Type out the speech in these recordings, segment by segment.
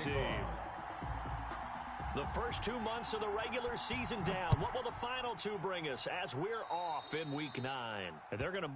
team. The first 2 months of the regular season down. What will the final 2 bring us as we're off in Week 9? And they're going to...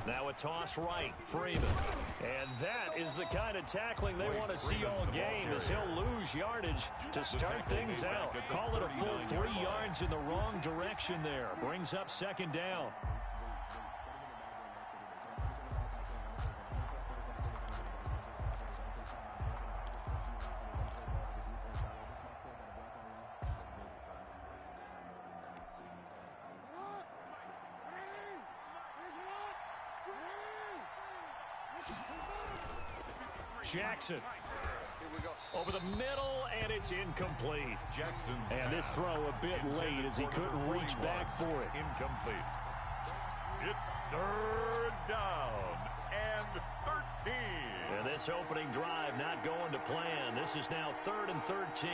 Now a toss right, Freeman. And that is the kind of tackling they want to see all game, as he'll lose yardage to start things out. Call it a full 3 yards in the wrong direction there. Brings up second down. Jackson over the middle, and it's incomplete. And this throw a bit late as he couldn't reach back for it. Incomplete. It's third down and 13. And this opening drive not going to plan. This is now 3rd and 13.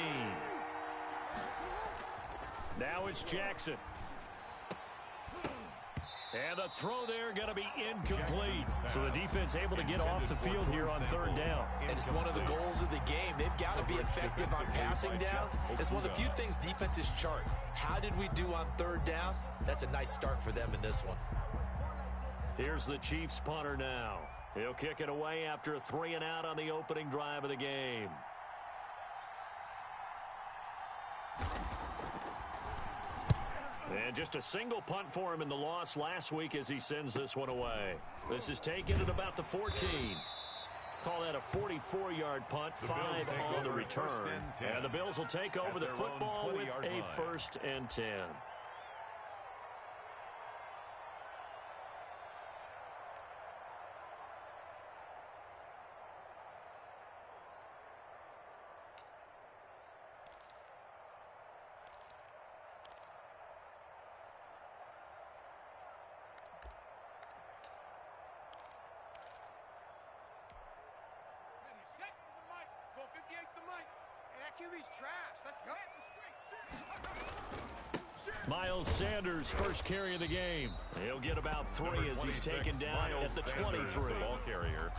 Now it's Jackson. And the throw there going to be incomplete. So the defense able to get off the field here on 3rd down. And it's one of the goals of the game. They've got to be effective on passing downs. It's one of the few things defenses chart. How did we do on 3rd down? That's a nice start for them in this one. Here's the Chiefs punter now. He'll kick it away after a 3 and out on the opening drive of the game. And just a single punt for him in the loss last week as he sends this one away. This is taken at about the 14. Call that a 44-yard punt, 5 on the return. And the Bills will take over the football with a 1st and 10. Miles Sanders, first carry of the game. He'll get about 3 as he's taken down at the 23. Ball carrier.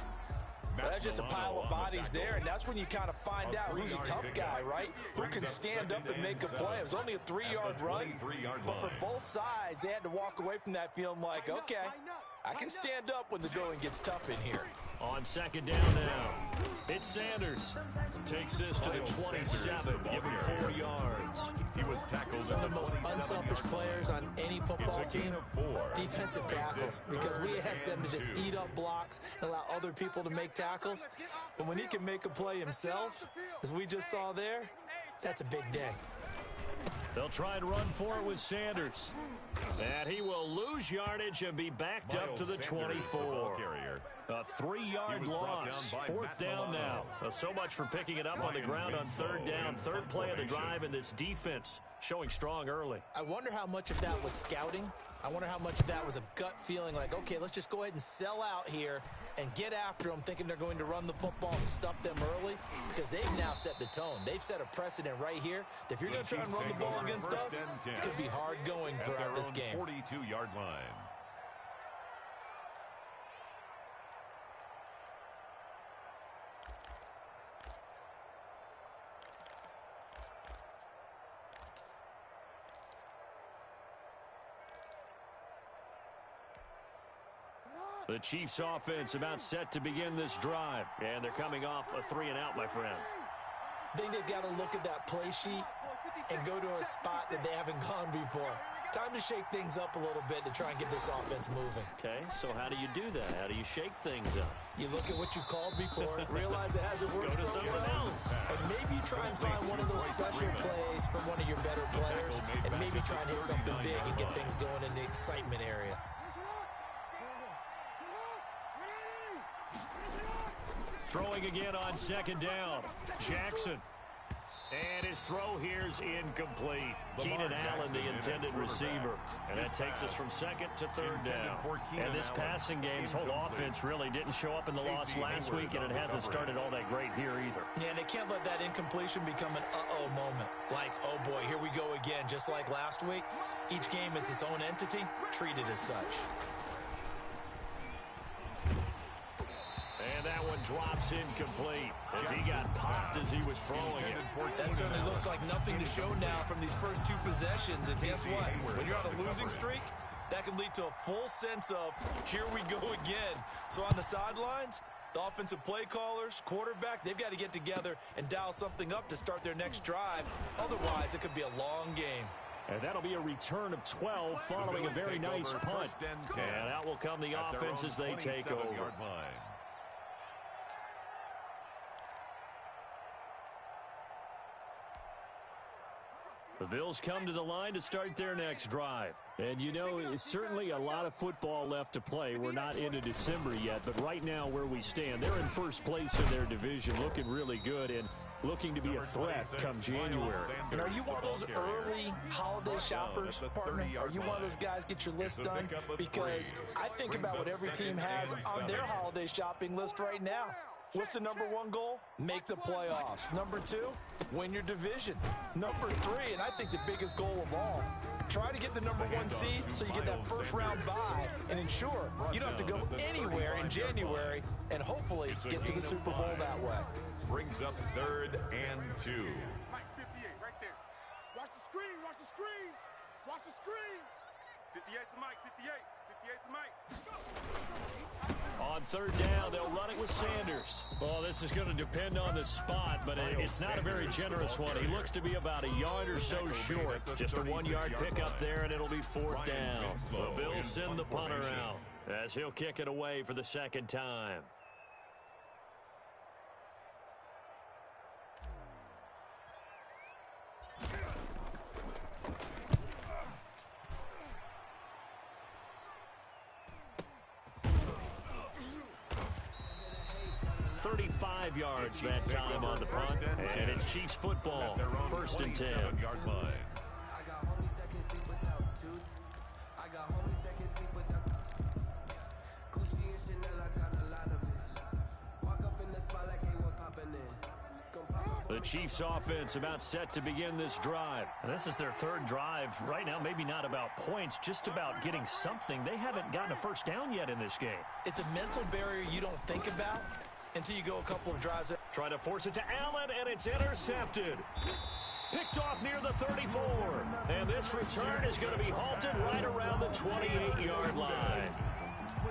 Well, that's just a pile of bodies there, and that's when you kind of find out who's a tough guy, right? Who can stand up and make a play. It was only a 3-yard run, but for both sides, they had to walk away from that feeling like, okay, I can stand up when the going gets tough in here. On 2nd down now, it's Sanders. Takes this to the 27, giving 4 yards. He was tackled. Some of the most unselfish players on any football team, defensive tackles, because we ask them to just eat up blocks and allow other people to make tackles. But when he can make a play himself, as we just saw there, that's a big day. They'll try and run for it with Sanders. And he will lose yardage and be backed up to the 24. A 3-yard loss. 4th down now. So much for picking it up on the ground on 3rd down. 3rd play of the drive, and this defense showing strong early. I wonder how much of that was scouting. I wonder how much of that was a gut feeling like, okay, let's just go ahead and sell out here and get after them, thinking they're going to run the football and stuff them early, because they've now set the tone. They've set a precedent right here that if you're going to try and run the ball against us, it could be hard going throughout this game. 42-yard line. The Chiefs offense about set to begin this drive. And they're coming off a 3 and out, my friend. I think they've got to look at that play sheet and go to a spot that they haven't gone before. Time to shake things up a little bit to try and get this offense moving. Okay, so how do you do that? How do you shake things up? You look at what you called before, realize it hasn't worked so well, and maybe you try and find one of those special plays from one of your better players, and maybe try and hit something big and get things going in the excitement area. Throwing again on second down. Jackson. And his throw here's incomplete. Keenan Allen, the intended receiver. And that takes us from second to third down. And this passing game's whole offense really didn't show up in the loss last week, and it hasn't started all that great here either. Yeah, and they can't let that incompletion become an uh-oh moment. Like, oh boy, here we go again, just like last week. Each game is its own entity, treated as such. And that one drops incomplete as he got popped as he was throwing it. That certainly looks like nothing to show now from these first two possessions. And guess what? When you're on a losing streak, that can lead to a full sense of, here we go again. So on the sidelines, the offensive play callers, quarterback, they've got to get together and dial something up to start their next drive. Otherwise, it could be a long game. And that'll be a return of 12 following a very nice punt. And out will come the offense as they take over. The Bills come to the line to start their next drive. And, you know, it's certainly a lot of football left to play. We're not into December yet, but right now where we stand, they're in first place in their division, looking really good and looking to be a threat come January. And are you one of those early holiday shoppers, partner? Are you one of those guys get your list done? Because I think about what every team has on their holiday shopping list right now. What's the number one goal? Make the playoffs. Number two, win your division. Number three, and I think the biggest goal of all, try to get the number one seed so you get that first round bye and ensure you don't have to go anywhere in January and hopefully get to the Super Bowl that way. Brings up 3rd and 2. Mike 58 right there. Watch the screen, watch the screen. Watch the screen. 58 to Mike, 58. 58 to Mike. On third down, they'll run it with Sanders. Well, this is going to depend on the spot, but it's not a very generous one. He looks to be about a yard or so short. Just a 1-yard pickup there, and it'll be 4th down. The Bills send the punter out as he'll kick it away for the second time. $35 yards that time on the punt, and it's Chiefs football, 1st and 10. The Chiefs offense about set to begin this drive. And this is their 3rd drive. Right now, maybe not about points, just about getting something. They haven't gotten a first down yet in this game. It's a mental barrier you don't think about until you go a couple of drives. Try to force it to Allen, and it's intercepted. Picked off near the 34. And this return is going to be halted right around the 28-yard line.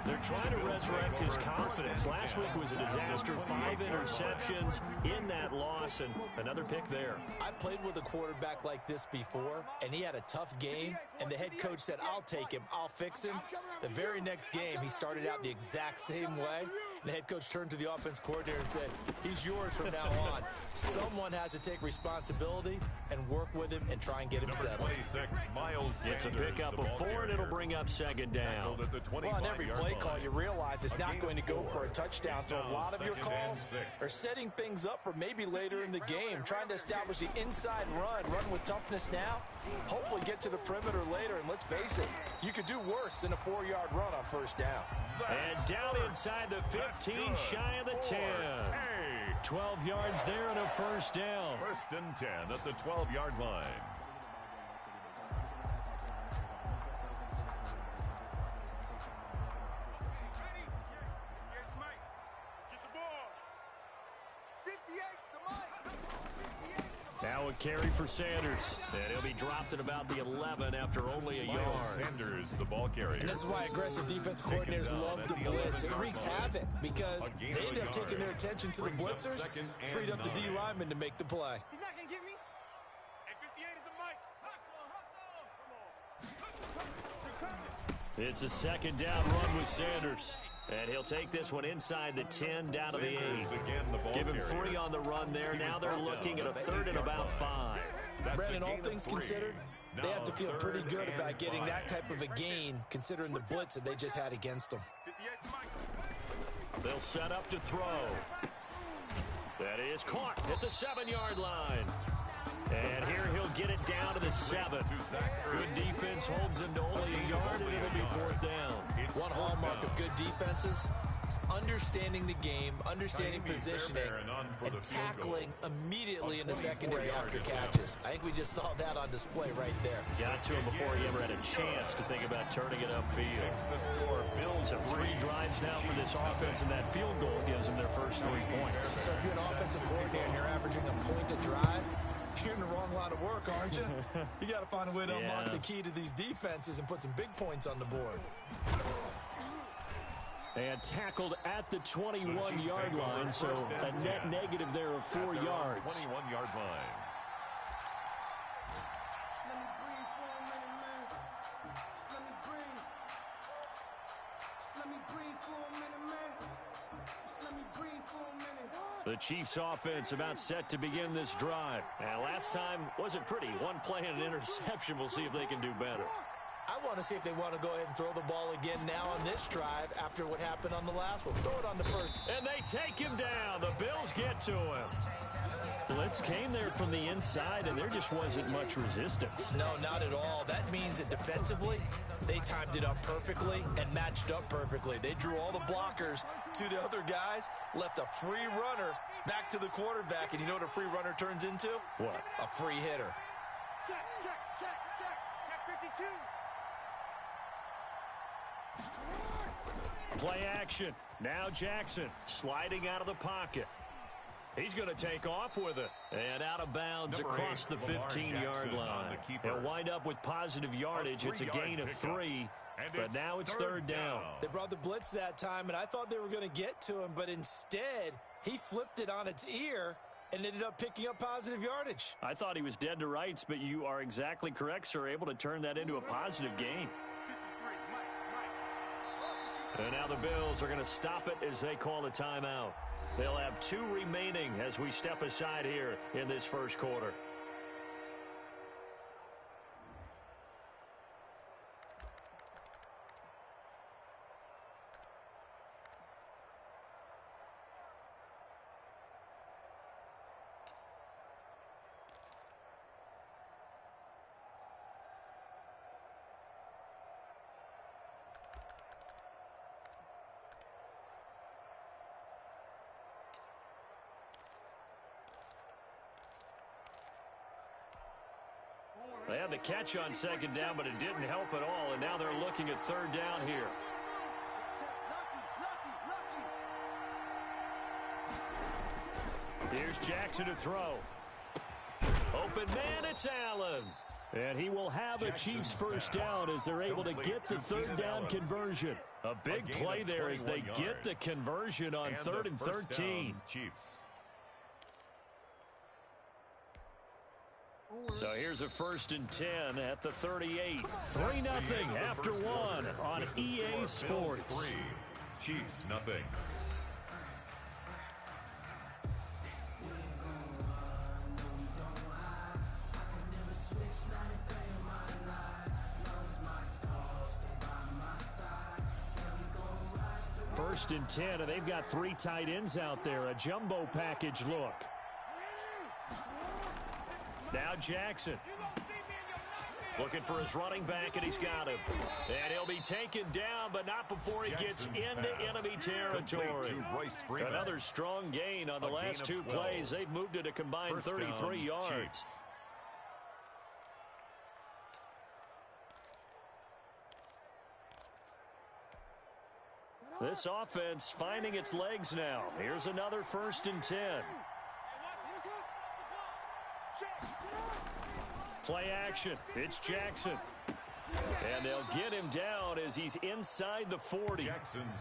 They're trying to resurrect his confidence. Last week was a disaster. 5 interceptions in that loss, and another pick there. I played with a quarterback like this before, and he had a tough game, and the head coach said, I'll take him, I'll fix him. The very next game, he started out the exact same way, and the head coach turned to the offense coordinator and said, he's yours from now on. Someone has to take responsibility and work with him and try and get him settled. 26, Miles It's a pickup of 4, and it'll bring up second down. Well, on every play call, you realize it's not going to go for a touchdown, so a lot of your calls are setting things up for maybe later in the game, trying to establish the inside run with toughness now, hopefully get to the perimeter later, and let's face it, you could do worse than a 4-yard run on first down. And down inside the 15, shy of the 10. 12 yards there and a first down. 1st and 10 at the 12-yard line. Now a carry for Sanders. And he'll be dropped at about the 11 after only a yard. Sanders, the ball carrier. And this is why aggressive defense coordinators love to blitz. It wreaks havoc because they end up taking their attention to the blitzers, freed up the D lineman to make the play. He's not going to get me. Hey, 58 is a Mike. Hustle, hustle. Come on. It's a second down run with Sanders. And he'll take this one inside the 10, down to the 8. Give him 3 on the run there. Now they're looking at a 3rd and about 5. Brandon, all things considered, they have to feel pretty good about getting that type of a gain, considering the blitz that they just had against them. They'll set up to throw. That is caught at the 7-yard line. And here he'll get it down to the 7. Good defense holds him to only a yard, and it'll be 4th down. One hallmark of good defenses is understanding the game, understanding positioning, and tackling immediately in the secondary after catches. I think we just saw that on display right there. Got to him before he ever had a chance to think about turning it upfield. So 3 drives now for this offense, and that field goal gives them their first 3 points. So if you're an offensive coordinator and you're averaging a point a drive, you're in the wrong line of work, aren't you? You got to find a way to unlock the key to these defenses and put some big points on the board. And tackled at the 21-yard line, so a net negative there of 4 yards. 21-yard line. The Chiefs offense about set to begin this drive. And last time wasn't pretty. 1 play and an interception. We'll see if they can do better. I want to see if they want to go ahead and throw the ball again now on this drive after what happened on the last one. Throw it on the first. And they take him down. The Bills get to him. Blitz came there from the inside, and there just wasn't much resistance. No, not at all. That means that defensively, they timed it up perfectly and matched up perfectly. They drew all the blockers to the other guys, left a free runner back to the quarterback, and you know what a free runner turns into? What? A free hitter. Check, check, check, check. Check 52. Play action. Now Jackson sliding out of the pocket. He's going to take off with it. And out of bounds across the 15-yard line. He'll wind up with positive yardage. It's a gain of 3, but now it's 3rd down. They brought the blitz that time, and I thought they were going to get to him, but instead he flipped it on its ear and ended up picking up positive yardage. I thought he was dead to rights, but you are exactly correct, sir. Able to turn that into a positive gain. And now the Bills are going to stop it as they call a timeout. They'll have 2 remaining as we step aside here in this first quarter. They had the catch on 2nd down, but it didn't help at all, and now they're looking at 3rd down here. Here's Jackson to throw. Open man, it's Allen. And he will have a Chiefs first down as they're able to get the 3rd down conversion. A big play there as they get the conversion on 3rd and 13. Chiefs. So here's a 1st and 10 at the 38. 3-0 after 1 on EA Sports. 3, Chiefs nothing. First and 10, and they've got 3 tight ends out there. A jumbo package look. Now Jackson. Looking for his running back, and he's got him. And he'll be taken down, but not before he gets into enemy territory. Another strong gain on the last 2 plays. They've moved it a combined 33 yards. This offense finding its legs now. Here's another 1st and 10. Play action. It's Jackson. And they'll get him down as he's inside the 40.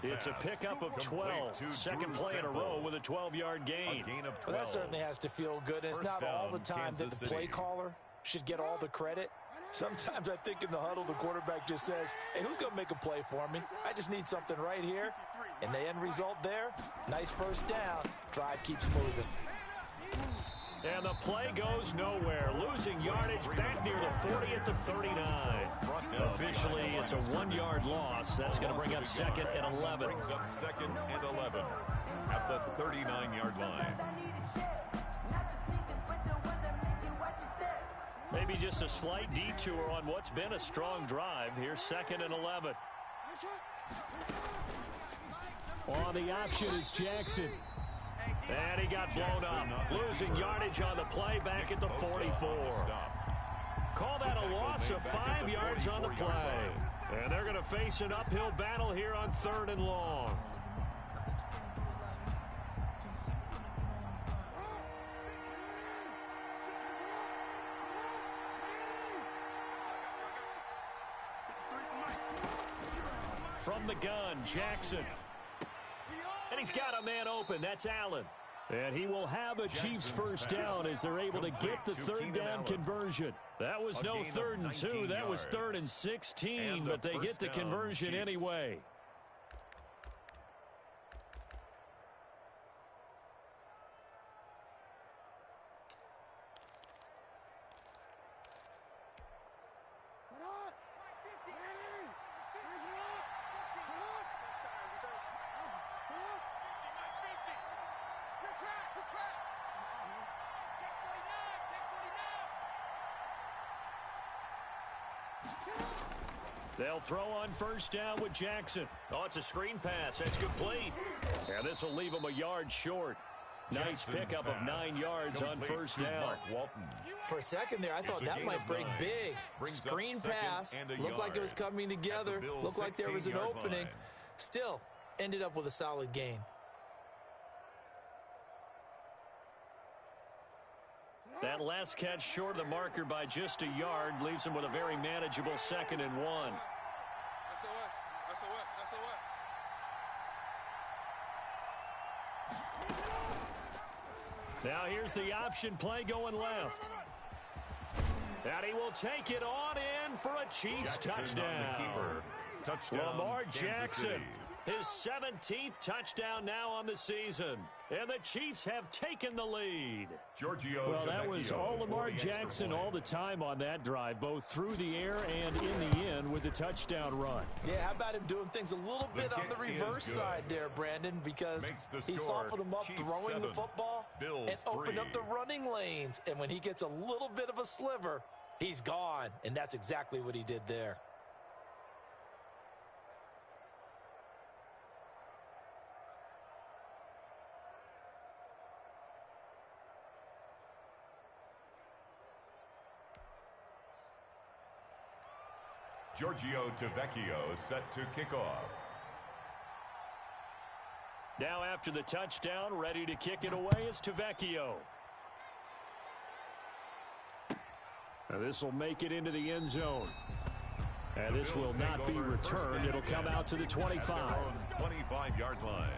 It's a pickup of 12. Second play in a row with a 12-yard gain. Well, that certainly has to feel good. It's not all the time that the play caller should get all the credit. Sometimes I think in the huddle, the quarterback just says, hey, who's going to make a play for me? I just need something right here. And the end result there, nice first down. Drive keeps moving. And the play goes nowhere. Losing yardage back near the 40 at the 39. Officially, it's a 1-yard loss. That's going to bring up second and 11. Brings up second and 11 at the 39-yard line. Maybe just a slight detour on what's been a strong drive. Here's second and 11. On the option is Jackson. And he got blown up. Losing yardage on the play back at the 44. Call that a loss of 5 yards on the play. And they're going to face an uphill battle here on 3rd and long. From the gun, Jackson. And he's got a man open. That's Allen. And he will have a Chiefs first down as they're able to get the 3rd down conversion. That was no 3rd and 2. That was 3rd and 16, but they get the conversion anyway. They'll throw on first down with Jackson. Oh, it's a screen pass. That's complete. And this will leave him a yard short. Nice pickup of 9 yards on first down. For a second there, I thought that might break big. Screen pass. Looked like it was coming together. Looked like there was an opening. Still, ended up with a solid gain. That last catch short of the marker by just a yard leaves him with a very manageable 2nd and 1. Now here's the option play going left. And he will take it on in for a Chiefs touchdown. Lamar Jackson, his 17th touchdown now on the season. And the Chiefs have taken the lead. Well, that was all Lamar Jackson all the time on that drive, both through the air and in the end with the touchdown run. Yeah, how about him doing things a little bit on the reverse side there, Brandon, because he softened him up throwing the football and opened up the running lanes. And when he gets a little bit of a sliver, he's gone. And that's exactly what he did there. Giorgio Tavecchio set to kick off. Now after the touchdown, ready to kick it away is Tavecchio. Now this will make it into the end zone. And this will not be returned. It'll come out to the 25. 25-yard line.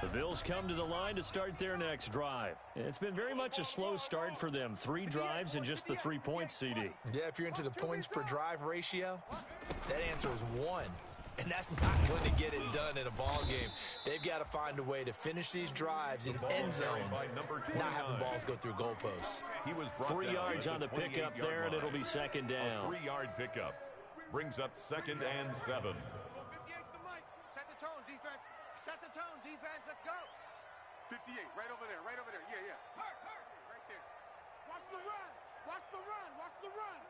The Bills come to the line to start their next drive. It's been very much a slow start for them. 3 drives and just the 3 points, CD. Yeah, if you're into the points per drive ratio, that answer is 1. And that's not going to get it done in a ball game. They've got to find a way to finish these drives in end zones, not have the balls go through goalposts. 3 yards on the pickup there, and it'll be 2nd down. A 3-yard pickup brings up 2nd and 7. Set the tone, defense. Set the tone, defense. Let's go. 58, right over there, right over there. Yeah, yeah. Right there. Watch the run. Watch the run. Watch the run.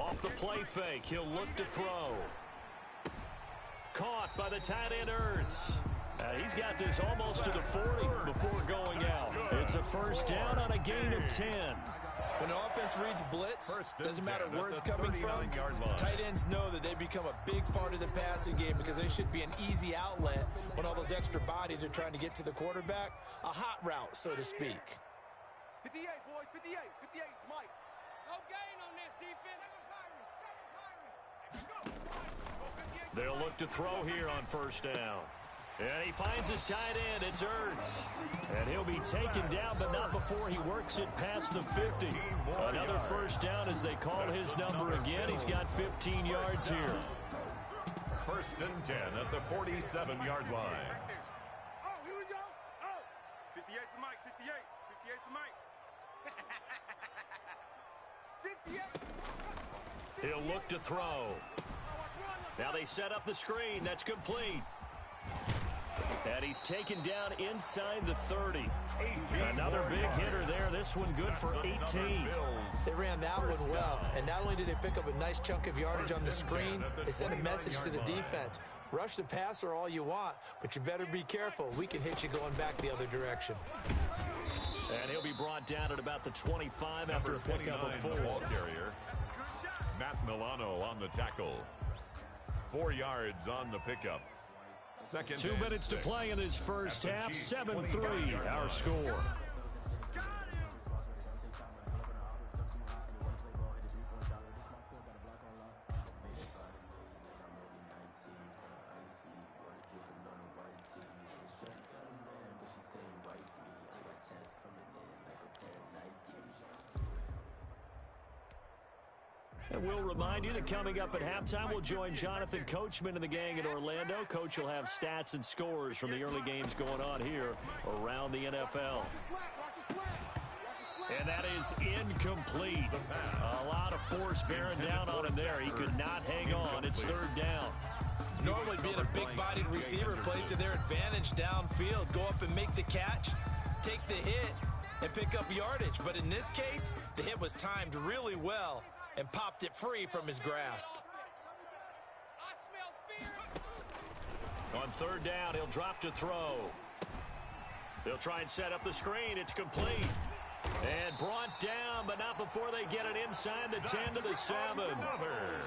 Off the play fake, he'll look to throw. Caught by the tight end Ertz. He's got this almost to the 40 before going out. It's a first down on a gain of 10. When an offense reads blitz, doesn't matter where it's coming from, tight ends know that they become a big part of the passing game because they should be an easy outlet when all those extra bodies are trying to get to the quarterback. A hot route, so to speak. 58, boys, 58. 58, Mike. No gain on this defense. They'll look to throw here on first down. And he finds his tight end. It's Ertz. And he'll be taken down, but not before he works it past the 50. Another first down as they call his number again. He's got 15 yards here. First and 10 at the 47-yard line. Oh, here we go. Oh, 58 for Mike, 58. 58 for Mike. 58. He'll look to throw. Now they set up the screen. That's complete. And he's taken down inside the 30. Another big hitter there. This one good for 18. They ran that one well. And not only did they pick up a nice chunk of yardage on the screen, they sent a message to the defense. Rush the passer all you want, but you better be careful. We can hit you going back the other direction. And he'll be brought down at about the 25 after a pickup of 4. Carrier. Matt Milano on the tackle. 4 yards on the pickup. 2 minutes to play in this first half. 7-3 our score. And we'll remind you that coming up at halftime, we'll join Jonathan Coachman and the gang in Orlando. Coach will have stats and scores from the early games going on here around the NFL. And that is incomplete. A lot of force bearing down on him there. He could not hang on. It's third down. Normally being a big-bodied receiver plays to their advantage downfield. Go up and make the catch, take the hit, and pick up yardage. But in this case, the hit was timed really well and popped it free from his grasp. On third down, he'll drop to throw. They'll try and set up the screen. It's complete. And brought down, but not before they get it inside the 10 to the 7.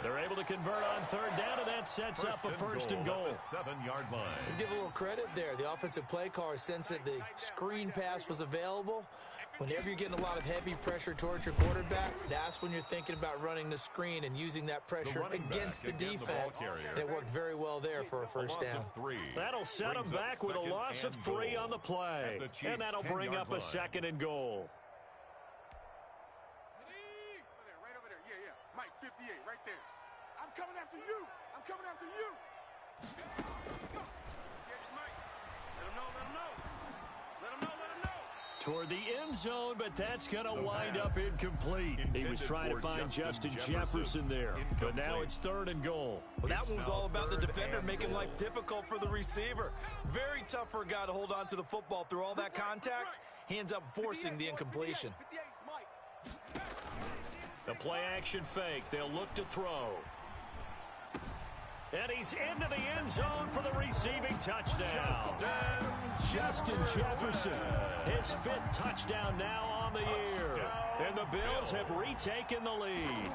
They're able to convert on third down, and that sets up a first and goal. 7-yard line. Let's give a little credit there. The offensive play caller sensed that the screen pass was available. Whenever you're getting a lot of heavy pressure towards your quarterback, that's when you're thinking about running the screen and using that pressure against the defense. And it worked very well there for a first down. That'll set them back with a loss of 3 on the play. And that'll bring up a second and goal. Right over there. Yeah, yeah. Mike, 58, right there. I'm coming after you. I'm coming after you. Get it, Mike. Let him know, let him know. Let him know, let him know. Toward the end zone, but that's going to wind up incomplete. He was trying to find Justin Jefferson there, but now it's third and goal. Well, that one was all about the defender making life difficult for the receiver. Very tough for a guy to hold on to the football through all that contact. He ends up forcing the incompletion. 58, Mike. The play-action fake. They'll look to throw. And he's into the end zone for the receiving touchdown. Justin Jefferson, his 5th touchdown now on the year. And the Bills have retaken the lead.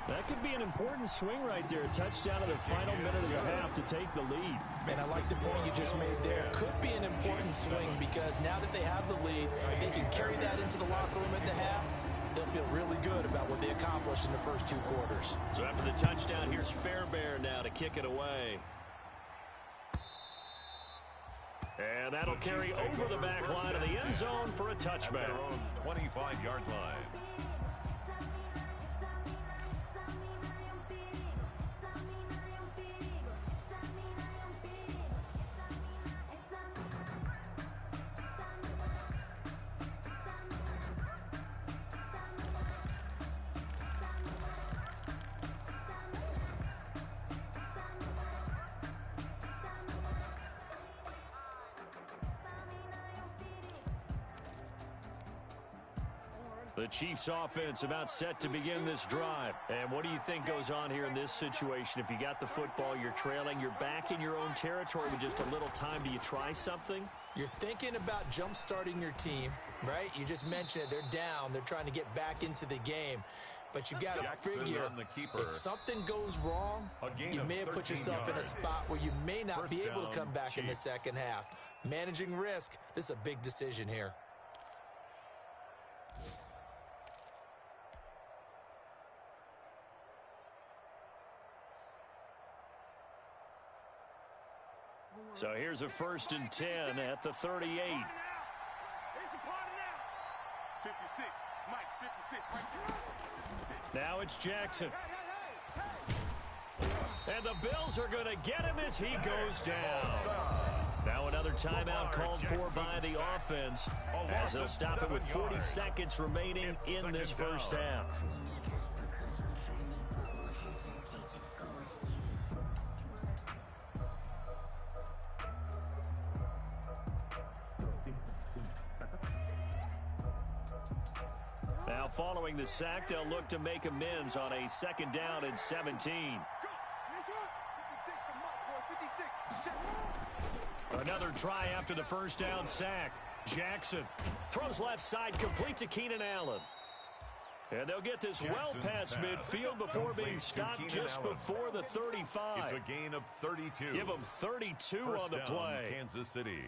That could be an important swing right there. A touchdown in the final minute of the half to take the lead. Man, I like the point you just made there. Could be an important swing because now that they have the lead, if they can carry that into the locker room at the half, they'll feel really good about what they accomplished in the first 2 quarters. So after the touchdown, here's Fairbairn now to kick it away. And that'll carry over the back line of the end zone for a touchback. At their own 25-yard line. The Chiefs offense about set to begin this drive. And what do you think goes on here in this situation? If you got the football, you're trailing, you're back in your own territory with just a little time. Do you try something? You're thinking about jump-starting your team, right? You just mentioned it. They're down. They're trying to get back into the game. But you got to figure, if something goes wrong, you may have put yourself in a spot where you may not be able to come back in the second half. Managing risk, this is a big decision here. So here's a 1st and 10 at the 38. 56, Mike, 56, right there. Now it's Jackson. And the Bills are going to get him as he goes down. Now another timeout called for by the offense as they'll stop it with 40 seconds remaining in this first half. Now following the sack, they'll look to make amends on a 2nd down and 17. Another try after the 1st down sack. Jackson throws left side, complete to Keenan Allen. And they'll get this well past midfield before being stopped just before the 35. It's a gain of 32. Give them 32 on the play. Kansas City.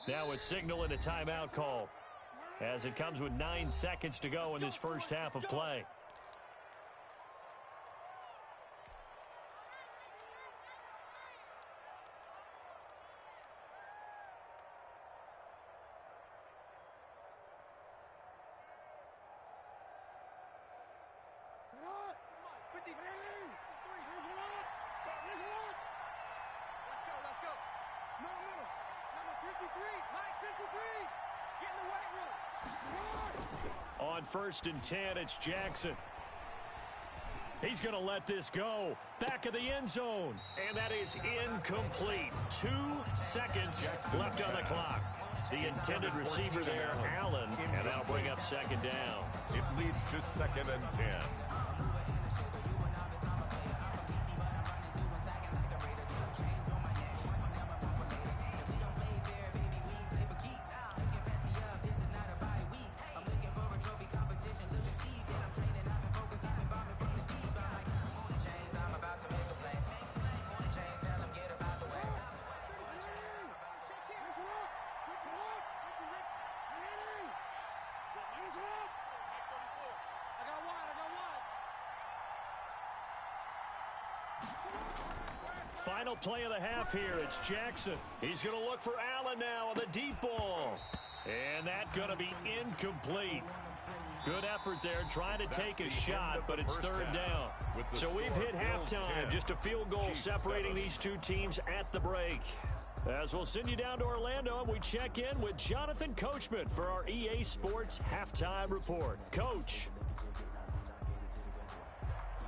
Now a signal and a timeout call as it comes with 9 seconds to go in this first half of play. On 1st and 10, it's Jackson. He's going to let this go. Back of the end zone. And that is incomplete. 2 seconds left on the clock. The intended receiver there, Allen, and that'll bring up 2nd down. It leads to 2nd and 10. Final play of the half here. It's Jackson. He's going to look for Allen now on the deep ball. And that's going to be incomplete. Good effort there, trying to take a shot, but it's 3rd down. So we've hit halftime. Just a field goal separating these two teams at the break. As we'll send you down to Orlando, and we check in with Jonathan Coachman for our EA Sports Halftime Report. Coach.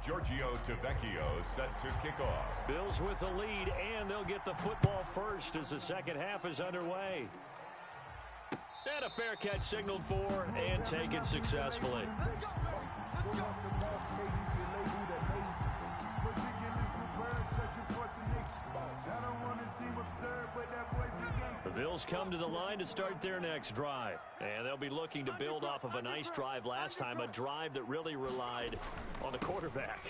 Giorgio Tavecchio set to kick off. Bills with the lead, and they'll get the football first as the second half is underway. And a fair catch signaled for and taken successfully. The Bills come to the line to start their next drive. And they'll be looking to build off of a nice drive last time, a drive that really relied on the quarterback.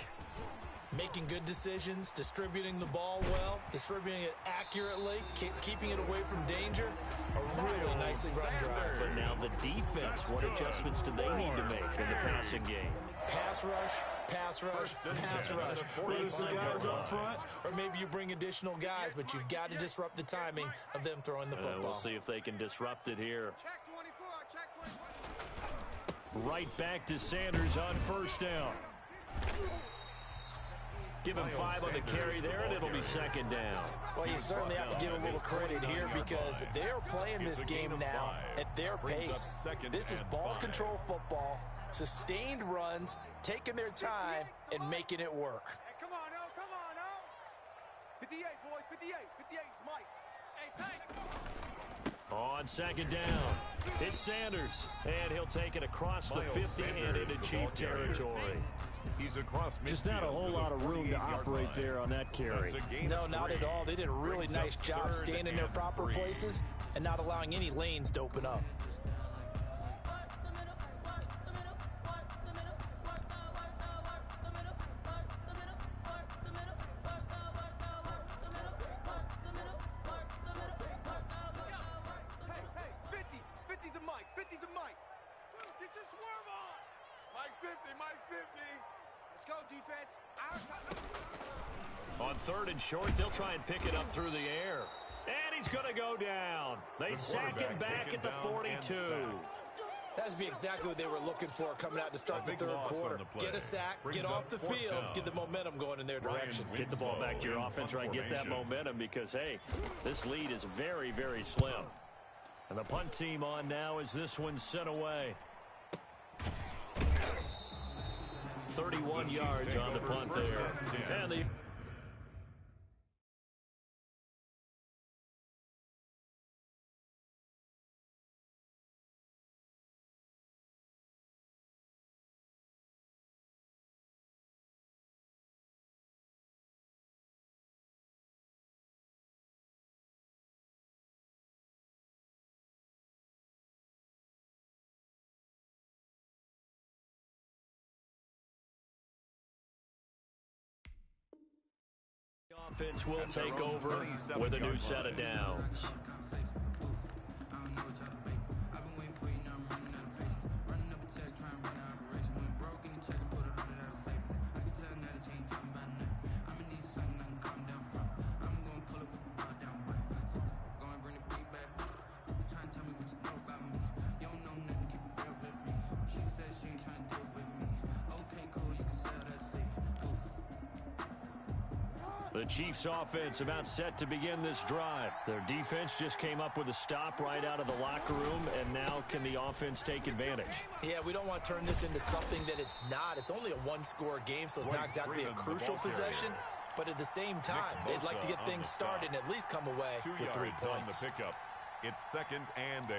Making good decisions, distributing the ball well, distributing it accurately, keeping it away from danger. A really nicely run drive. But now the defense, what adjustments do they need to make in the passing game? Pass rush, pass rush, pass rush. Whether it's the guys up front or maybe you bring additional guys, but you've got to disrupt the timing of them throwing the football. We'll see if they can disrupt it here. Check 24, check 24. Right back to Sanders on 1st down. Give him 5 on the carry there, and it'll be second down. Well, you certainly have to give a little credit here because they're playing this game now at their pace. This is ball control football, sustained runs, taking their time, and making it work. Hey, come on, now. 58, boys, 58. 58 is Mike. Hey, tight. On second down, it's Sanders, and he'll take it across the 50 and into Chief territory. He's across midfield. Just not a whole lot of room to operate there on that carry. No, not at all. They did a really nice job staying in their proper places and not allowing any lanes to open up. On third and short, they'll try and pick it up through the air. And he's going to go down. They sack him back at the 42. That would be exactly what they were looking for coming out to start the third quarter. Get a sack, get off the field, get the momentum going in their direction. Get the ball back to your offense, right? Get that momentum because, hey, this lead is very, very slim. And the punt team on now as this one's sent away. 31 yards on the punt there. And the offense will take over with a new set of downs. The Chiefs offense about set to begin this drive. Their defense just came up with a stop right out of the locker room, and now can the offense take advantage? Yeah, we don't want to turn this into something that it's not. It's only a one-score game, so it's not exactly a crucial possession. But at the same time, they'd like to get things started and at least come away with 3 points. On the pickup. It's 2nd and 8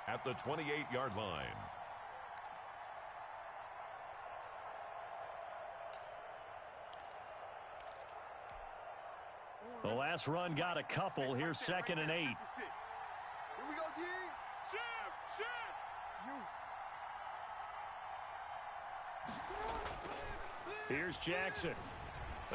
at the 28-yard line. The last run got a couple. Here's 2nd and 8. Here we go, D. Shift. Here's Jackson.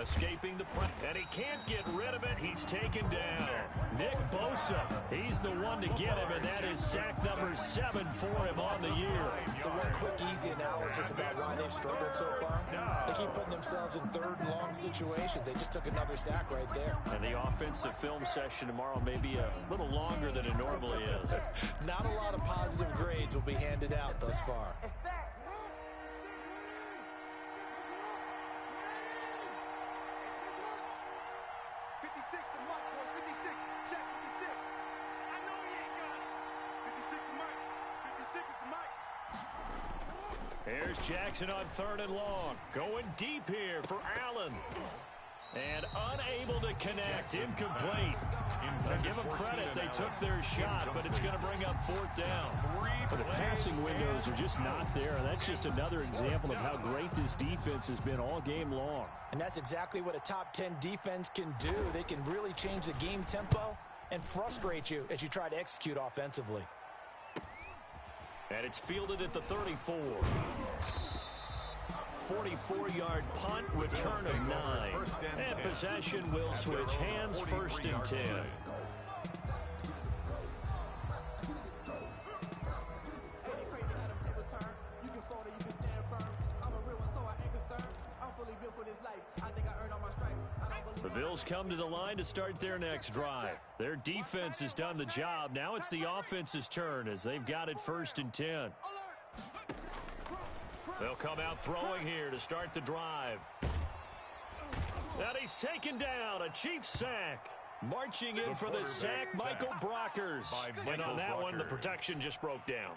Escaping the press, and he can't get rid of it. He's taken down. Nick Bosa, he's the one to get him, and that is sack number 7 for him on the year. So one quick, easy analysis about why they've struggled so far. They keep putting themselves in 3rd and long situations. They just took another sack right there. And the offensive film session tomorrow may be a little longer than it normally is. Not a lot of positive grades will be handed out thus far. Here's Jackson on 3rd and long. Going deep here for Allen. And unable to connect. Incomplete. Give them credit. They took their shot, but it's going to bring up 4th down. But the passing windows are just not there. And that's just another example of how great this defense has been all game long. And that's exactly what a top 10 defense can do. They can really change the game tempo and frustrate you as you try to execute offensively. And it's fielded at the 34. 44-yard punt, return of 9. And possession will switch hands, 1st and 10. The Bills come to the line to start their next drive. Their defense has done the job. Now it's the offense's turn as they've got it 1st and 10. They'll come out throwing here to start the drive. And he's taken down. A Chiefs sack. Marching in for the sack, Michael Brockers. And on that one, the protection just broke down.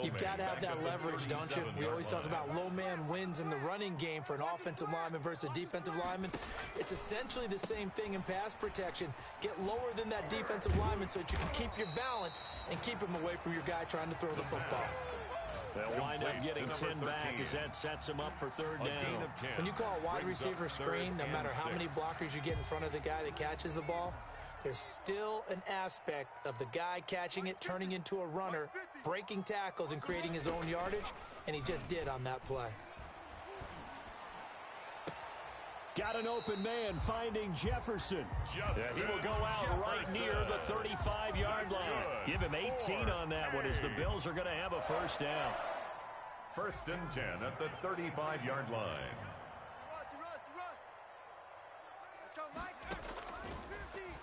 You've got to have that leverage, don't you? We always talk about low man wins in the running game for an offensive lineman versus a defensive lineman. It's essentially the same thing in pass protection. Get lower than that defensive lineman so that you can keep your balance and keep him away from your guy trying to throw the football. They'll wind up getting 10 back as that sets him up for third down. When you call a wide receiver screen, no matter how many blockers you get in front of the guy that catches the ball, there's still an aspect of the guy catching it, turning into a runner, breaking tackles and creating his own yardage, and he just did on that play. Got an open man finding Jefferson. He will go out right near the 35-yard line. Give him 18 on that one as the Bills are going to have a first down. First and 10 at the 35-yard line. Let's go, Mike.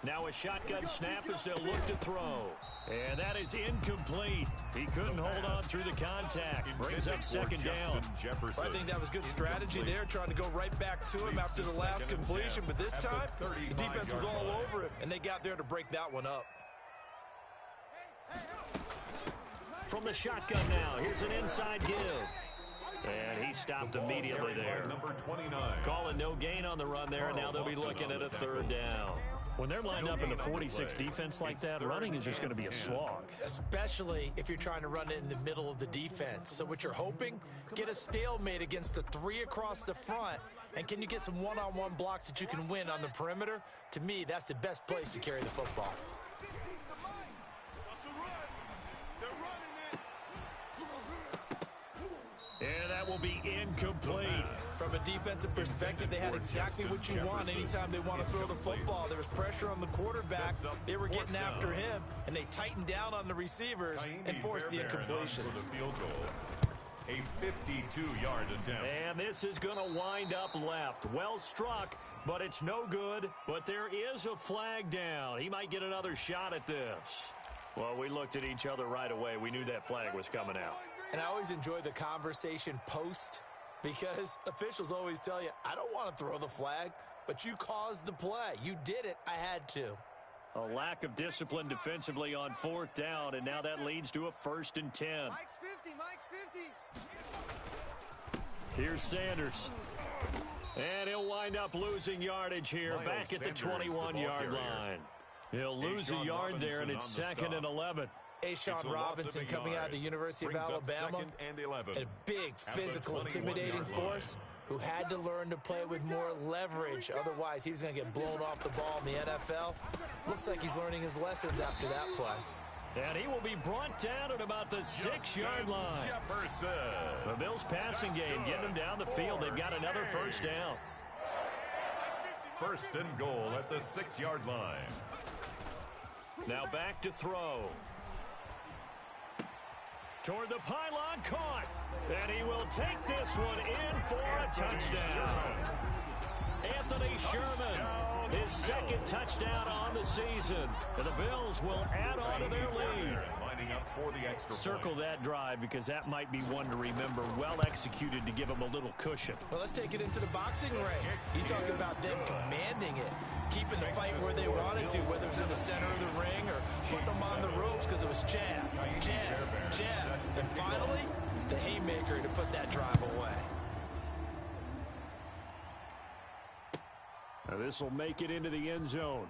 Now a shotgun snap as they'll look to throw. And that is incomplete. He couldn't hold on through the contact. Brings up second down. I think that was good strategy there, trying to go right back to him after the last completion. But this time, the defense was all over him, and they got there to break that one up. From the shotgun now, here's an inside give. And he stopped immediately there. Number 29. Calling no gain on the run there, and now they'll be looking at a third down. When they're lined up in the 46 defense like that, running is just going to be a slog. Especially if you're trying to run it in the middle of the defense. So what you're hoping, get a stalemate against the three across the front, and can you get some one-on-one blocks that you can win on the perimeter? To me, that's the best place to carry the football. And that will be incomplete. From a defensive perspective, they had exactly what you want anytime they want to throw the football. There was pressure on the quarterback. They were getting after him, and they tightened down on the receivers and forced the incompletion. A 52-yard attempt. And this is going to wind up left. Well struck, but it's no good. But there is a flag down. He might get another shot at this. Well, we looked at each other right away. We knew that flag was coming out. And I always enjoy the conversation post, because officials always tell you, I don't want to throw the flag, but you caused the play. You did it. I had to. A lack of discipline defensively on fourth down, and now that leads to a 1st and 10. Mike's 50, Mike's 50. Here's Sanders. And he'll wind up losing yardage here, back at the 21-yard line. He'll lose a yard there, and it's 2nd and 11. Ashawn Robinson coming out of the University of Alabama, a big, physical, intimidating force who had to learn to play with more leverage. Otherwise, he was going to get blown off the ball in the NFL. Looks like he's learning his lessons after that play. And he will be brought down at about the 6-yard line. The Bills passing game getting them down the field. They've got another first down. 1st and goal at the 6-yard line. Now back to throw. Toward the pylon, caught. And he will take this one in for a touchdown. Anthony Sherman, his 2nd touchdown on the season. And the Bills will add on to their lead. Circle that drive, because that might be one to remember. Well executed to give them a little cushion. Well, let's take it into the boxing ring. You talk about them commanding it, keeping the fight where they wanted to, whether it was in the center of the ring or putting them on the ropes, because it was jab, jab, jab. And finally, the haymaker to put that drive away. Now this will make it into the end zone.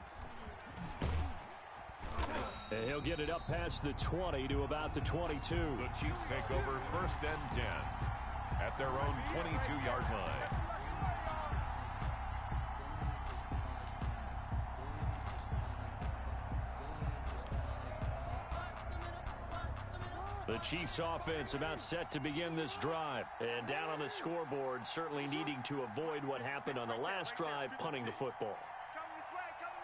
And he'll get it up past the 20 to about the 22. The Chiefs take over 1st and 10 at their own 22-yard line. The Chiefs offense about set to begin this drive. And down on the scoreboard, certainly needing to avoid what happened on the last drive, punting the football.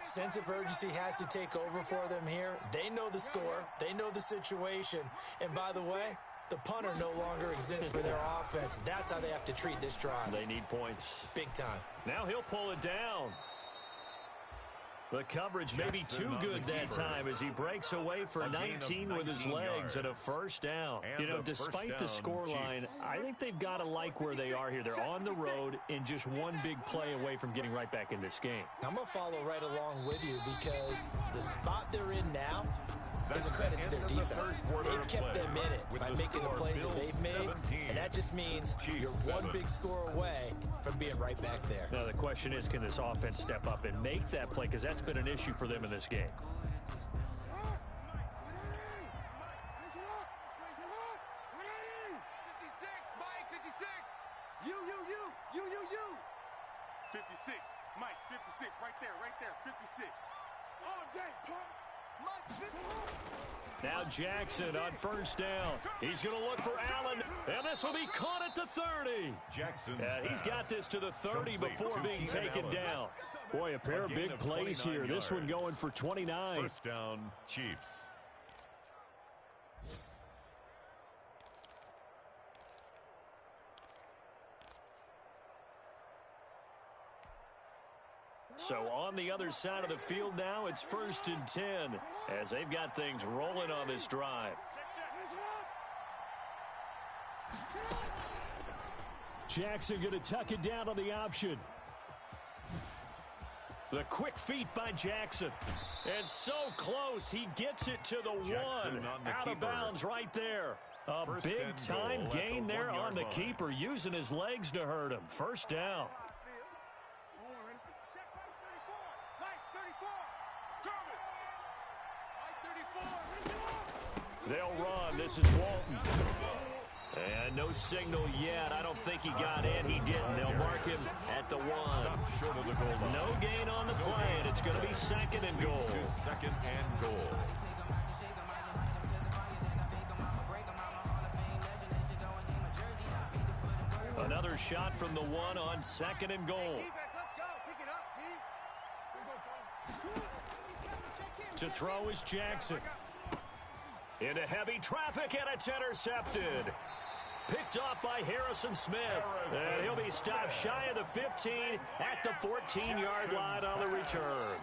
Sense of urgency has to take over for them here. They know the score. They know the situation. And by the way, the punter no longer exists for their offense. That's how they have to treat this drive. They need points. Big time. Now he'll pull it down. The coverage may be too good that time as he breaks away for 19 with his legs and a first down. You know, despite the scoreline, I think they've got to like where they are here. They're on the road and just one big play away from getting right back in this game. I'm going to follow right along with you because the spot they're in now is a credit to their defense. They've kept them in it by making the plays that they've made, and that just means you're one big score away from being right back there. Now, the question is, can this offense step up and make that play? Because that's been an issue for them in this game. 56, Mike, 56, right there, 56. All day, punk. Mike, 56. Now Jackson on first down. He's going to look for Allen, and this will be caught at the 30. Jackson. He's got this to the 30 before being taken down. Boy, a pair of big plays here. This one going for 29. First down, Chiefs. So on the other side of the field now, it's 1st and 10 as they've got things rolling on this drive. Jackson going to tuck it down on the option. The quick feet by Jackson. And so close, he gets it to the Jackson one. on the Out of keeper. bounds right there. A First big and time goal gain at the there 1 on yard the line. keeper, using his legs to hurt him. First down. They'll run. This is Walton. And no signal yet. I don't think he got in. He didn't. They'll mark him at the 1. Short of the goal line. No gain on the play, and it's going to be 2nd and goal. Second and goal. Another shot from the 1 on 2nd and goal. Defense, let's go. Pick it up, To throw is Jackson. Into heavy traffic, and it's intercepted. Picked off by Harrison Smith. And he'll be stopped shy of the 15 at the 14-yard line on the return.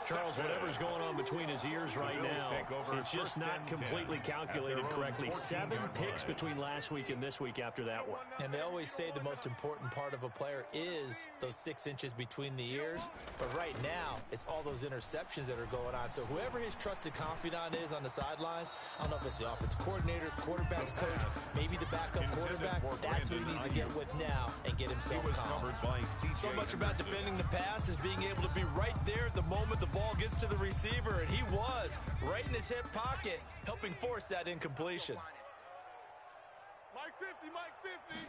Charles, whatever's going on between his ears right now, it's just not completely calculated correctly. 7 picks between last week and this week after that one. And they always say the most important part of a player is those 6 inches between the ears. But right now, it's all those interceptions that are going on. So whoever his trusted confidant is on the sidelines, I don't know if it's the offense coordinator, the quarterback's coach, maybe the backup quarterback, that's who he needs to get with now and get himself calm. So much about defending the pass is being able to be right there at the moment the ball gets to the receiver, and he was right in his hip pocket, helping force that incompletion. Mike 50, Mike 50.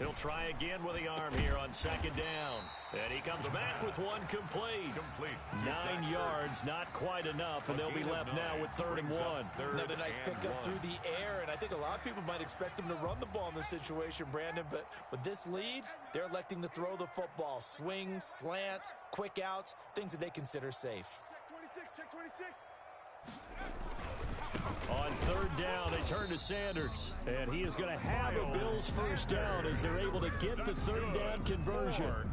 He'll try again with the arm here on 2nd down. And he comes back with one complete. 9 yards, not quite enough, and they'll be left now with 3rd and 1. Another nice pickup through the air, and I think a lot of people might expect them to run the ball in this situation, Brandon, but with this lead, they're electing to throw the football. Swings, slants, quick outs, things that they consider safe. Check 26. On 3rd down, they turn to Sanders, and he is going to have a Bills first down as they're able to get the 3rd down conversion.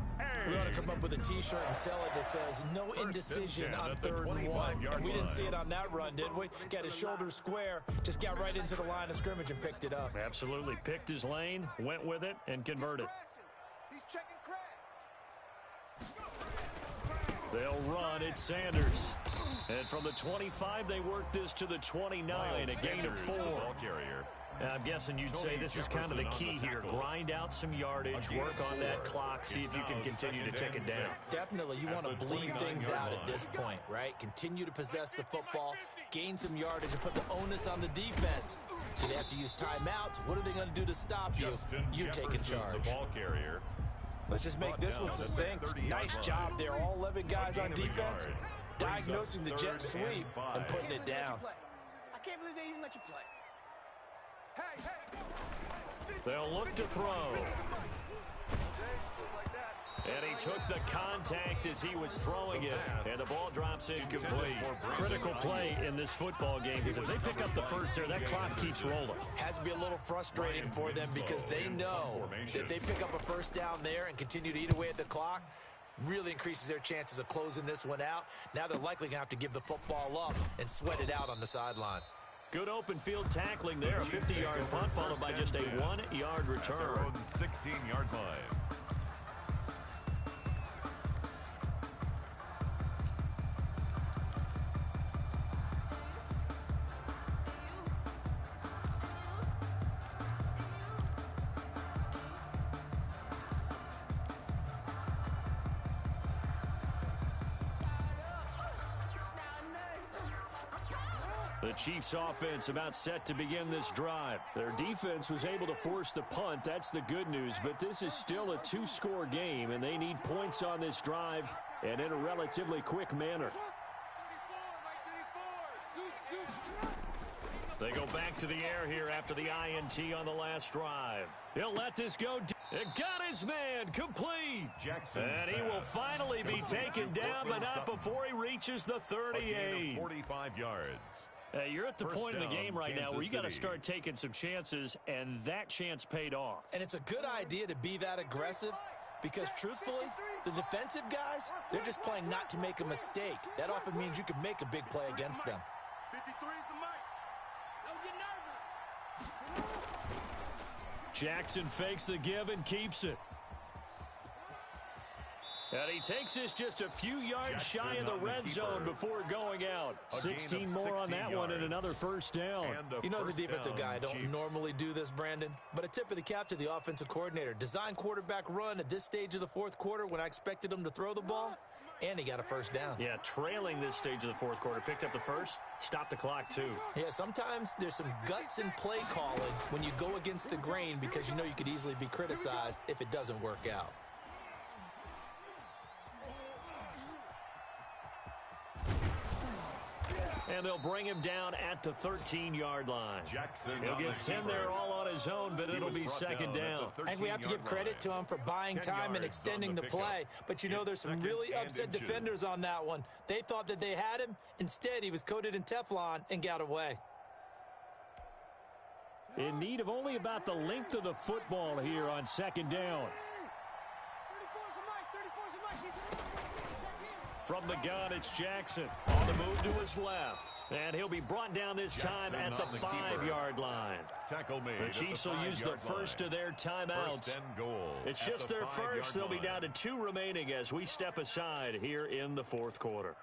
We ought to come up with a T-shirt and sell it that says, no indecision on 3rd and 1. And we didn't see it on that run, did we? Got his shoulders square, just got right into the line of scrimmage and picked it up. Absolutely. Picked his lane, went with it, and converted. He's checking crack. They'll run. It's Sanders. And from the 25, they work this to the 29, a gain of 4. I'm guessing you'd say this is kind of the key here. Grind out some yardage, work on that clock, see if you can continue to tick it down. Definitely, you want to bleed things out at this point, right? Continue to possess the football, gain some yardage, and put the onus on the defense. Do they have to use timeouts? What are they going to do to stop you? You're taking charge. Let's just make this one succinct. Nice job there. All 11 guys on defense, diagnosing the jet sweep and putting it down. I can't believe they even let you play. Hey, hey. They'll look to throw. Just like that. And he took the contact as he was throwing it, and the ball drops incomplete. Critical play in this football game, because if they pick up the first there, that clock keeps rolling. Has to be a little frustrating for them because they know that they pick up a first down there and continue to eat away at the clock. really increases their chances of closing this one out. Now they're likely going to have to give the football up and sweat it out on the sideline. Good open field tackling there. A 50-yard punt followed by just a 1-yard return. At their own 16-yard line. The Chiefs offense about set to begin this drive. Their defense was able to force the punt. That's the good news, but this is still a 2-score game, and they need points on this drive and in a relatively quick manner. They go back to the air here after the INT on the last drive. He'll let this go. It got his man complete. And he will finally be taken down, but not before he reaches the 38. 45 yards. You're at the point in the game right now where you got to start taking some chances, and that chance paid off. And it's a good idea to be that aggressive because, truthfully, the defensive guys, they're just playing not to make a mistake. That often means you can make a big play against them. 53 is the mic. Don't get nervous. Jackson fakes the give and keeps it. And he takes this just a few yards shy of the red zone before going out. 16 more on that one and another first down. You know, as a defensive guy, I don't normally do this, Brandon, but a tip of the cap to the offensive coordinator. Design quarterback run at this stage of the fourth quarter when I expected him to throw the ball, and he got a first down. Yeah, trailing this stage of the fourth quarter. Picked up the first, stopped the clock too. Yeah, sometimes there's some guts in play calling when you go against the grain because you know you could easily be criticized if it doesn't work out. And they'll bring him down at the 13-yard line. He'll get 10 there all on his own, but it'll be second down. And we have to give credit to him for buying time and extending the play. But you know, there's some really upset defenders on that one. They thought that they had him. Instead, he was coated in Teflon and got away. In need of only about the length of the football here on second down. 34's the mic. From the gun, it's Jackson on the move to his left. And he'll be brought down this time at the 5-yard line. The Chiefs will use the first of their timeouts. It's just their first. They'll be down to 2 remaining as we step aside here in the fourth quarter.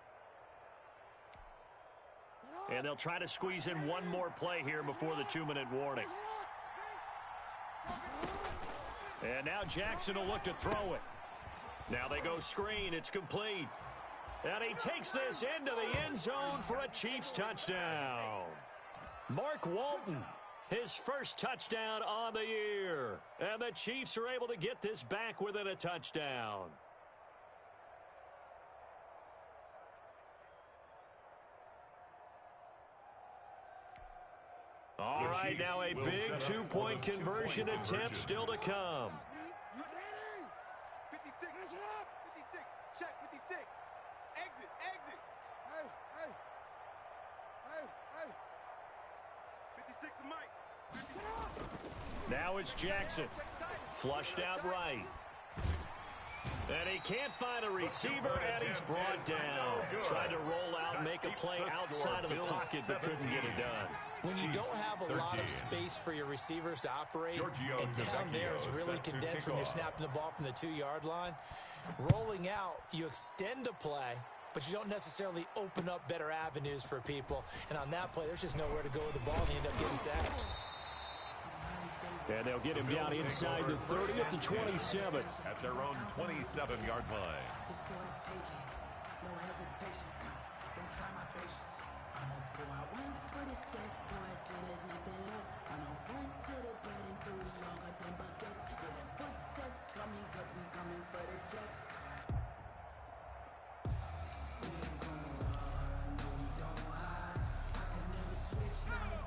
And they'll try to squeeze in one more play here before the 2-minute warning. And now Jackson will look to throw it. Now they go screen. It's complete. And he takes this into the end zone for a Chiefs touchdown. Mark Walton, his first touchdown on the year. And the Chiefs are able to get this back within a touchdown. All right, now a big 2-point conversion attempt still to come. 56. 56. Check 56. Exit. Hey. 56 the mic. 56. Now it's Jackson. Flushed out right. And he can't find a receiver, and he's brought down. Tried to roll out, make a play outside of the pocket, but couldn't get it done. When you don't have a lot of space for your receivers to operate, and down there it's really condensed when you're snapping the ball from the 2-yard line, rolling out, you extend a play, but you don't necessarily open up better avenues for people. And on that play, there's just nowhere to go with the ball, and you end up getting sacked. And they'll get him down inside the 30 at the 27. At their own 27-yard line.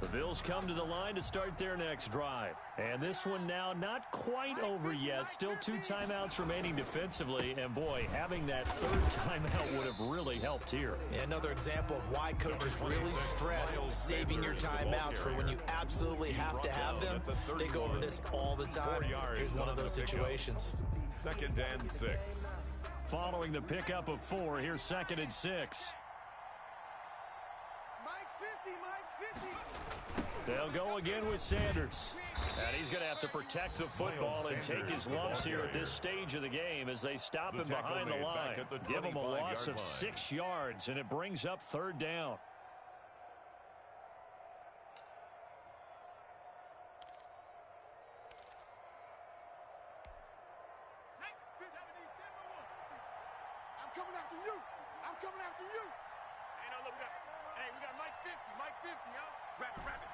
The Bills come to the line to start their next drive. And this one now not quite over yet. Still 2 timeouts remaining defensively. And, boy, having that 3rd timeout would have really helped here. Yeah, another example of why coaches really stress saving your timeouts for when you absolutely have to have them. They go over this all the time. Here's one of those situations. 2nd and 6. following the pickup of 4. Here's 2nd and 6. Mike's 50, Mike's 50. They'll go again with Sanders. And he's going to have to protect the football and take his lumps here at this stage of the game as they stop him behind the line. Give him a loss of 6 yards, and it brings up 3rd down. I'm coming after you. I'm coming after you. Hey, no, look, we got Mike 50, Mike 50, huh? Rabbit.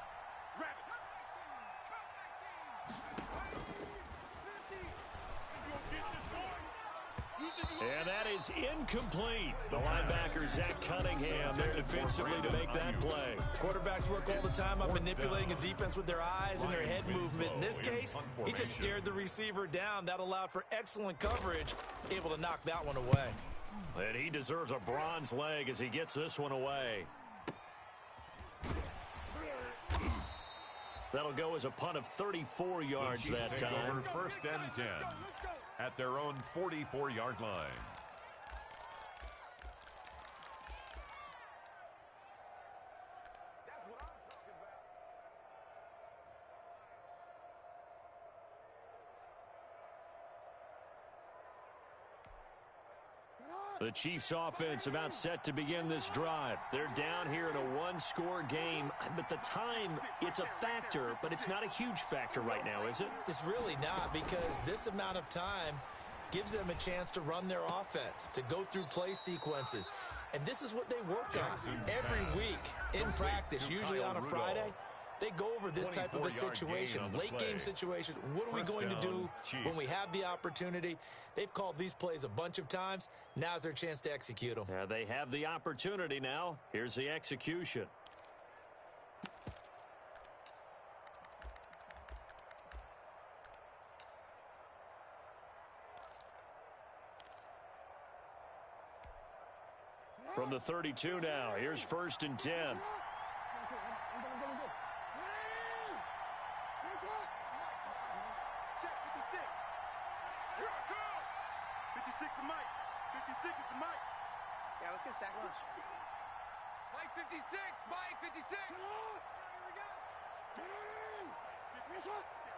And that is incomplete. The linebacker, Zach Cunningham, there defensively to make that play. Quarterbacks work all the time on manipulating a defense with their eyes and their head movement. In this case, he just stared the receiver down. That allowed for excellent coverage, able to knock that one away. And he deserves a bronze leg as he gets this one away. That'll go as a punt of 34 yards that time. 1st and 10 at their own 44-yard line. The Chiefs offense about set to begin this drive. They're down here in a 1-score game. But the time, it's a factor, but it's not a huge factor right now, is it? It's really not, because this amount of time gives them a chance to run their offense, to go through play sequences. And this is what they work on every week in practice, usually on a Friday. They go over this type of a situation, late game situation. What are we going to do when we have the opportunity? They've called these plays a bunch of times. Now's their chance to execute them. They have the opportunity now. Here's the execution. From the 32 now, here's 1st and 10. Yeah, let's get a sack lunch. Mike 56, Mike 56. Here we go.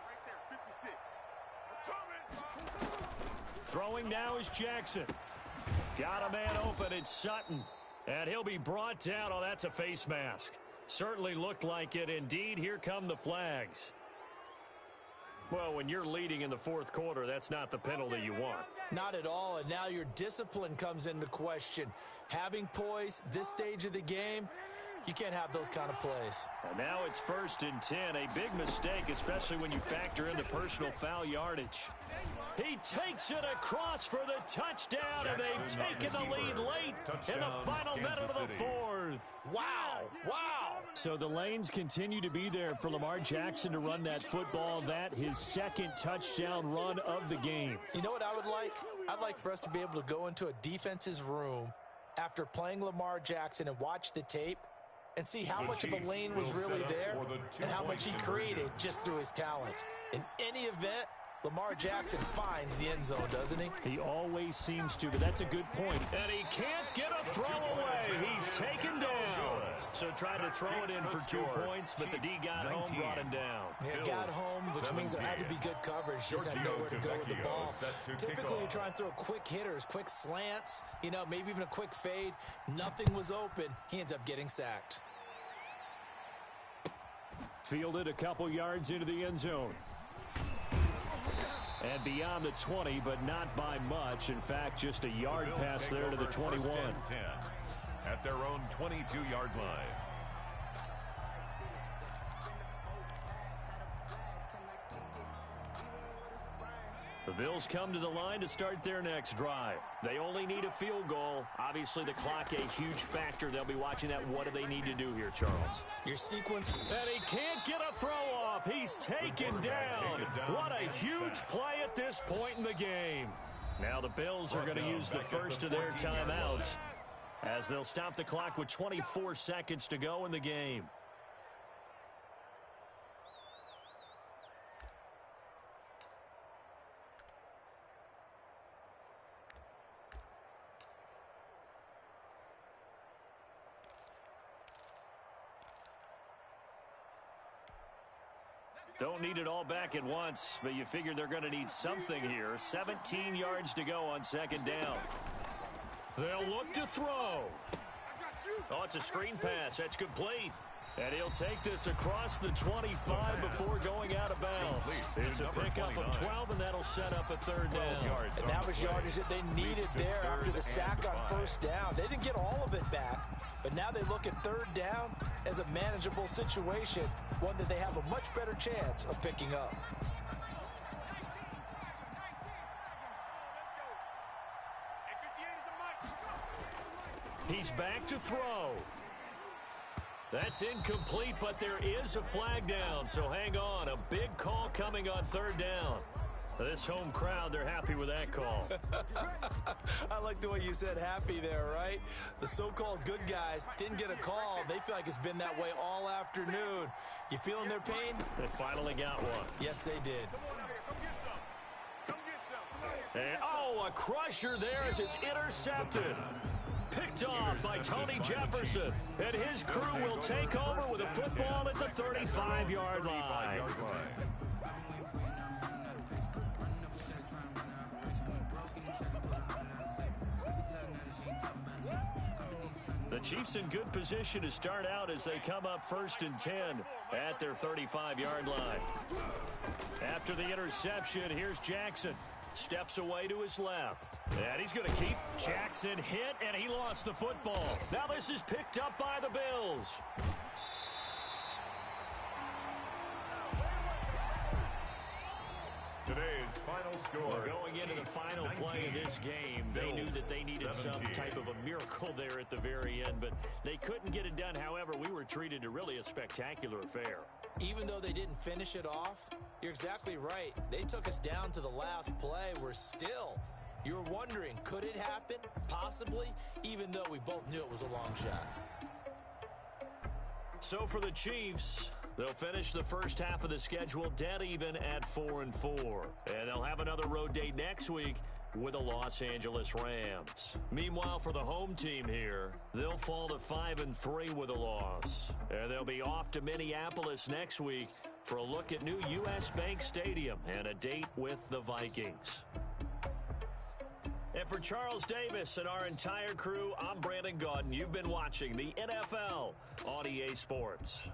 Right there, 56. I'm coming. Throwing now is Jackson. Got a man open, it's Sutton. And he'll be brought down. Oh, that's a face mask. Certainly looked like it. Indeed, here come the flags. Well, when you're leading in the 4th quarter, that's not the penalty you want. Not at all, and now your discipline comes into question. Having poise this stage of the game, you can't have those kind of plays. And now it's 1st and 10. A big mistake, especially when you factor in the personal foul yardage. He takes it across for the touchdown, and they've taken the lead late in the final minute of the 4th. Wow, wow. So the lanes continue to be there for Lamar Jackson to run that football. That his 2nd touchdown run of the game. You know what I would like? I'd like for us to be able to go into a defense's room after playing Lamar Jackson and watch the tape and see how much of a lane was really there and how much he created just through his talents. In any event, Lamar Jackson finds the end zone, doesn't he? He always seems to, but that's a good point. And he can't get a throw away. He's taken down. So tried to throw it in for 2 points, but the D got home, brought him down. Yeah, got home, which means there had to be good coverage. Just had nowhere to go with the ball. Typically, you try and throw quick hitters, quick slants, maybe even a quick fade. Nothing was open. He ends up getting sacked. Fielded a couple yards into the end zone. And beyond the 20, but not by much. In fact, just a yard pass there to the 21. 10 at their own 22-yard line. The Bills come to the line to start their next drive. They only need a field goal. Obviously, the clock a huge factor. They'll be watching that. What do they need to do here, Charles? Your sequence. And he can't get a throw off. He's taken down. What a huge play at this point in the game. Now the Bills are going to use the first of their timeouts as they'll stop the clock with 24 seconds to go in the game. Don't need it all back at once, but you figure they're going to need something here. 17 yards to go on second down. They'll look to throw. Oh, it's a screen pass. That's complete. And he'll take this across the 25 before going out of bounds. It's a pickup of 12, and that'll set up a third down. And that was yardage that they needed there after the sack on first down. They didn't get all of it back, but now they look at third down as a manageable situation, one that they have a much better chance of picking up. He's back to throw. That's incomplete, but there is a flag down, so hang on. A big call coming on third down. This home crowd, they're happy with that call. I like the way you said happy there, right? The so-called good guys didn't get a call. They feel like it's been that way all afternoon. You feeling their pain? They finally got one. Yes, they did. And, oh, a crusher there as it's intercepted. Picked off by Tony Jefferson. And his crew will take over with a football at the 35-yard line. The Chiefs in good position to start out as they come up 1st and 10 at their 35-yard line. After the interception, here's Jackson. Steps away to his left. And he's going to keep. Jackson hit, and he lost the football. Now this is picked up by the Bills. Today's final score. Well, going into the final play of this game, they knew that they needed some type of a miracle there at the very end, but they couldn't get it done. However, we were treated to really a spectacular affair. Even though they didn't finish it off, you're exactly right. They took us down to the last play. You were wondering, could it happen? Possibly, even though we both knew it was a long shot. So for the Chiefs, they'll finish the first half of the schedule dead even at 4-4. And they'll have another road date next week with the Los Angeles Rams. Meanwhile, for the home team here, they'll fall to 5-3 with a loss. And they'll be off to Minneapolis next week for a look at new U.S. Bank Stadium and a date with the Vikings. And for Charles Davis and our entire crew, I'm Brandon Gaudin. You've been watching the NFL on EA Sports.